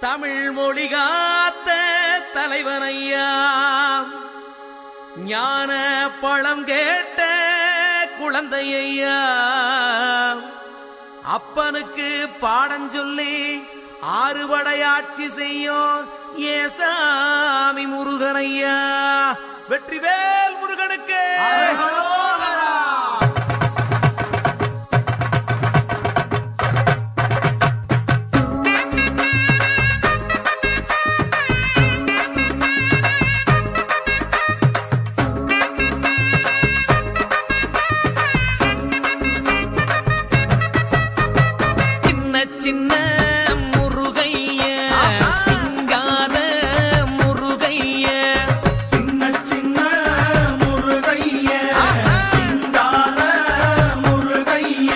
தமிழ் மொழி காத்த தலைவனையா, ஞான பழம் கேட்ட குழந்தையா, அப்பனுக்கு பாடம் சொல்லி ஆறுபடையாட்சி செய்யும் ஏசாமி முருகனையா. வெற்றிவேல் முருகனுக்கு. சின்ன முருகைய சிங்கார முருகைய, சின்ன சின்ன முருகைய சிங்கார முருகைய,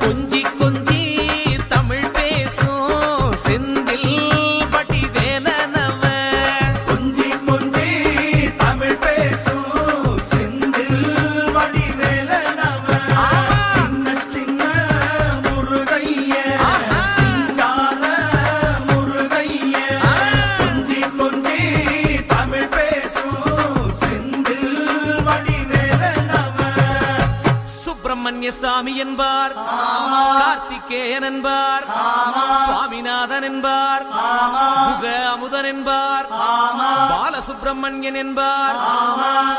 கொஞ்சி கொஞ்சி தமிழ் பேசும் செந்தில் வடிவேலனவ, கொஞ்சி கொஞ்சி தமிழ் பேசும் செந்தில் வடிவேலனவ, சின்ன சின்ன முருகைய சிங்கார முருகைய, கொஞ்சி கொஞ்சி தமிழ் பேசும் செந்தில் வடிவேலனவ. சுப்பிரமணிய சாமி என்பார், கார்த்திகேயன் என்பார், சுவாமிநாதன் என்பார், முக அமுதன் என்பார், பாலசுப்பிரமணியன் என்பார்,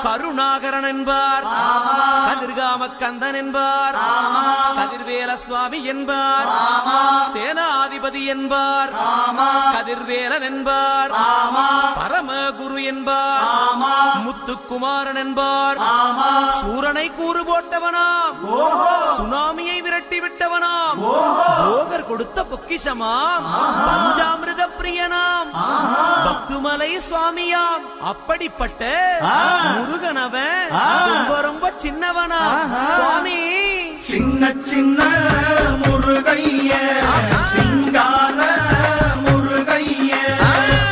கருணாகரன் என்பார், கதிர்காம கந்தன் என்பார், கதிர்வேல சுவாமி என்பார், சேனாதிபதி என்பார், கதிர்வேலன் என்பார், பரமகுரு என்பார், முத்துக்குமாரன் என்பார், சூரனை கூறு போட்டவனாம், சுனாமியை விரட்டி விட்டவனாம், போகர் கொடுத்த பொக்கிஷமாம், பஞ்சாமிர்த பிரியனாம், பக்துமலை சுவாமியாம். அப்படிப்பட்ட முருகனவன் ரொம்ப ரொம்ப சின்னவனா சுவாமி. சின்ன சின்ன முருகைய சிங்கார முருகைய,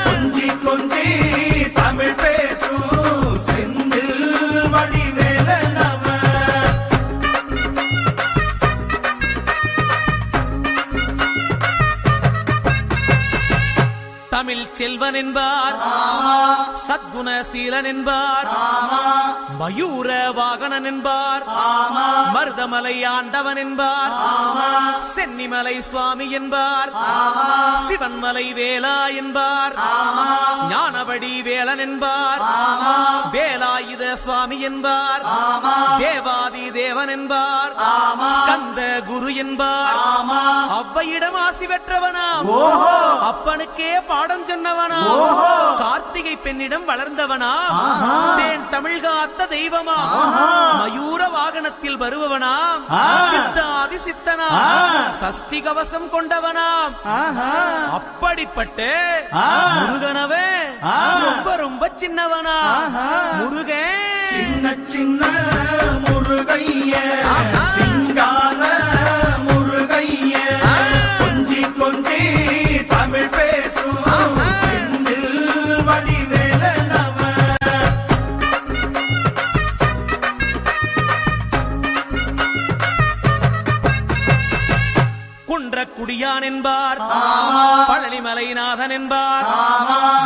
கொஞ்சி கொஞ்சி தமிழ் பேசும் செந்தில் வடிவேலனவ. தமிழ் செல்வன் என்பார், சத்குணசீலன் என்பார், மயூர வாகனன் என்பார், மருதமலை ஆண்டவன் என்பார், சென்னிமலை சுவாமி என்பார், சிவன்மலை வேலா என்பார், ஞானவடி வேலன் என்பார், வேலாயுத சுவாமி என்பார், தேவாதி தேவன் என்பார், ஸ்கந்த குரு என்பார், அவ்வையிடம் ஆசி பெற்றவனாம், அப்பனுக்கே பாடம் சொன்னவனா, கார்த்திகை பெண்ணிடம் வளர்ந்தவனா, தேன் தமிழ் காத்த தெய்வமா, மயூர வாகனத்தில் வருபவனாம், சித்தாதி சித்தனா, சஷ்டி கவசம் கொண்டவனாம். அப்படிப்பட்ட முருகனவே ரொம்ப ரொம்ப சின்னவனா முருகன். சின்ன சின்ன முருகைய சிங்கார முருகைய, கொஞ்சி கொஞ்சி தமிழ் பேசும் செந்தில் வடிவேலனவ. குன்றக்குடியான் என்பார், பழனிமலைநாதன் என்பார்,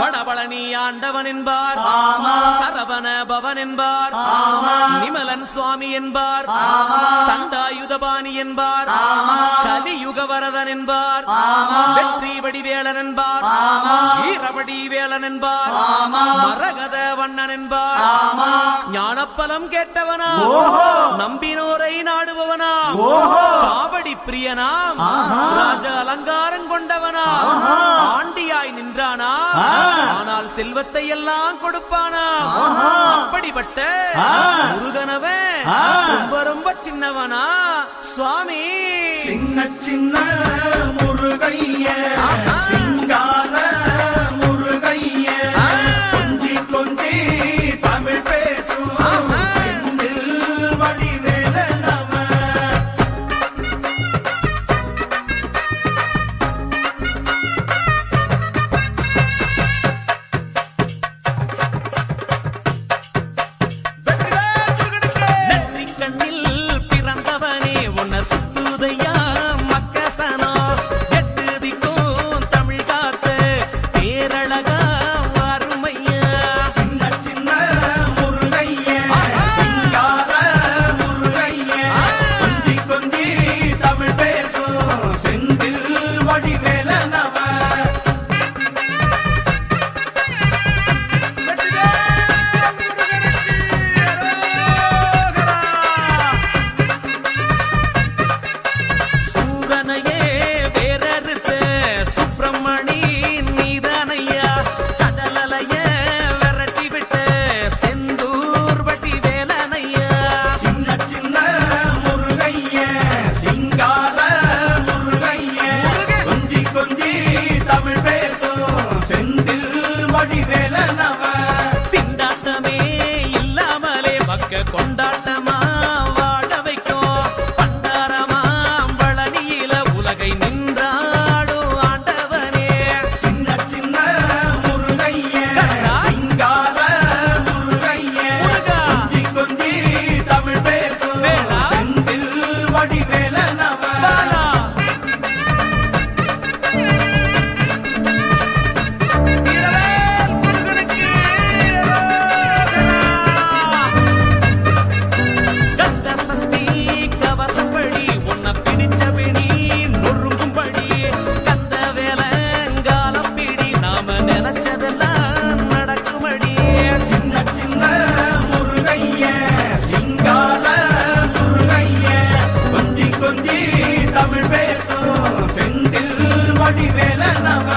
வடபழனி ஆண்டவன் என்பார், சரவண பவன் என்பார், நிமலன் சுவாமி என்பார், தண்டாயுதபாணி என்பார், கலியுக வரதன் என்பார், வெற்றி வடிவேலன் என்பார், வீரவடி வேலன் என்பார், மரகத வண்ணன் என்பார், ஞானப்பலம் கேட்டவனா, நம்பினோரை நாடுபவனா, காவடி பிரியனாம், ராஜ அலங்காரம் கொண்டவனா, ஆண்டியாய் நின்றானா, ஆனால் செல்வத்தை எல்லாம் கொடுப்பானா. அப்படிப்பட்ட முருகனவன் ரொம்ப ரொம்ப சின்னவனா சுவாமி. சின்ன சின்ன முருகைய சிங்கார முருகைய, கொஞ்சி கொஞ்சி தமிழ் பேசும் செந்தில் வடிவேலனவ. நெற்றிக் கண்ணில் பிறந்தவனே உன்னை சுத்துதையா மக்கசனோ, எட்டு திக்கும் செந்தில் வடிவேலனவ சூரனையே வேறறுத்த சுப்பிரமணி நீதானையா கடலலைய விரட்டி விட்ட செந்தூர் வட்டி வேலனையா சின்ன சின்ன முருகைய சிங்கார முருகைய கொஞ்சி கொஞ்சி தமிழ் பேசும் செந்தில் வடிவேலனவ திண்டாட்டமே இல்லாமலே மக்க கொண்டாட்டமா வாழ வைக்கும் பண்டாரமா பழனியில உலகை நின்றாடும் ஆண்டவனே சின்ன சின்ன முருகைய சிங்கார முருகைய முருகா. கொஞ்சி கொஞ்சி தமிழ் பேசும் வேலா. செந்தில் வடிவேலனவ பாலா. வீரவேல் முருகனுக்கு கந்த சஷ்டி கவசப்படி உன்னை பிடிச்சபடி நொறுங்கும்படி கந்த வேலங்காலம் பிடி நாம நினைச்சதெல்லாம் நடக்குமடி சின்ன சின்ன முருகைய சிங்கார முருகைய கொஞ்சி கொஞ்சி தமிழ் பேசும் செந்தில் வடிவேலனவ